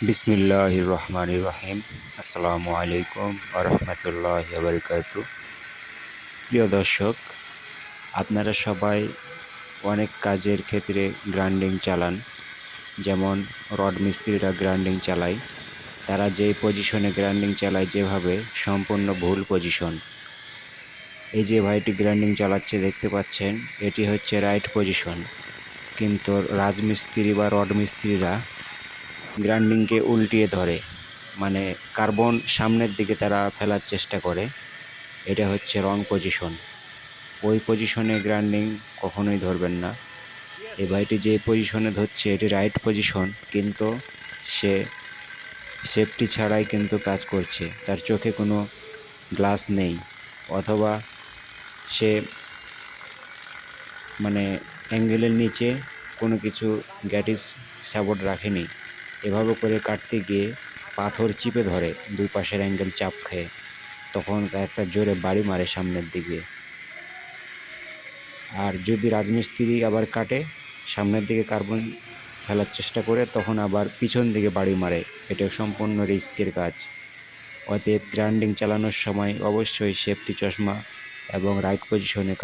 বিসমিল্লাহির রহমানির রহিম। আসসালামু আলাইকুম ওয়া রাহমাতুল্লাহি ওয়া বারাকাতুহু। প্রিয় দর্শক, আপনারা সবাই অনেক কাজের ক্ষেত্রে গ্রাইন্ডিং চালান। যেমন রড মিস্ত্রিরা গ্রাইন্ডিং চালায়, তারা যেই পজিশনে গ্রাইন্ডিং চালায় যেভাবে, সম্পূর্ণ ভুল পজিশন। এই যে ভাইটি গ্রাইন্ডিং চালাচ্ছে দেখতে পাচ্ছেন, এটি হচ্ছে রাইট পজিশন। কিন্তু রাজমিস্ত্রি বা রড মিস্ত্রিরা গ্রাইন্ডিংকে উল্টিয়ে ধরে, মানে কার্বন সামনের দিকে তারা ফেলার চেষ্টা করে। এটা হচ্ছে রং পজিশন। ওই পজিশনে গ্রাইন্ডিং কখনোই ধরবেন না। এই ভাইটি যে পজিশনে ধরছে এটি রাইট পজিশন, কিন্তু সে সেফটি ছাড়াই কিন্তু কাজ করছে। তার চোখে কোনো গ্লাস নেই, অথবা সে মানে অ্যাঙ্গেলের নিচে কোনো কিছু গ্যাটিস সাপোর্ট রাখেনি। এভাবে করে কাটতে গিয়ে পাথর চিপে ধরে, দুই পাশের অ্যাঙ্গেল চাপ খেয়ে, তখন একটা জোরে বাড়ি মারে সামনের দিকে। আর যদি রাজমিস্ত্রি আবার কাটে সামনের দিকে কার্বন ফেলার চেষ্টা করে, তখন আবার পিছন দিকে বাড়ি মারে। এটা সম্পূর্ণ রিস্কের কাজ। অতএব গ্রাইন্ডিং চালানোর সময় অবশ্যই সেফটি চশমা এবং রাইট পজিশনে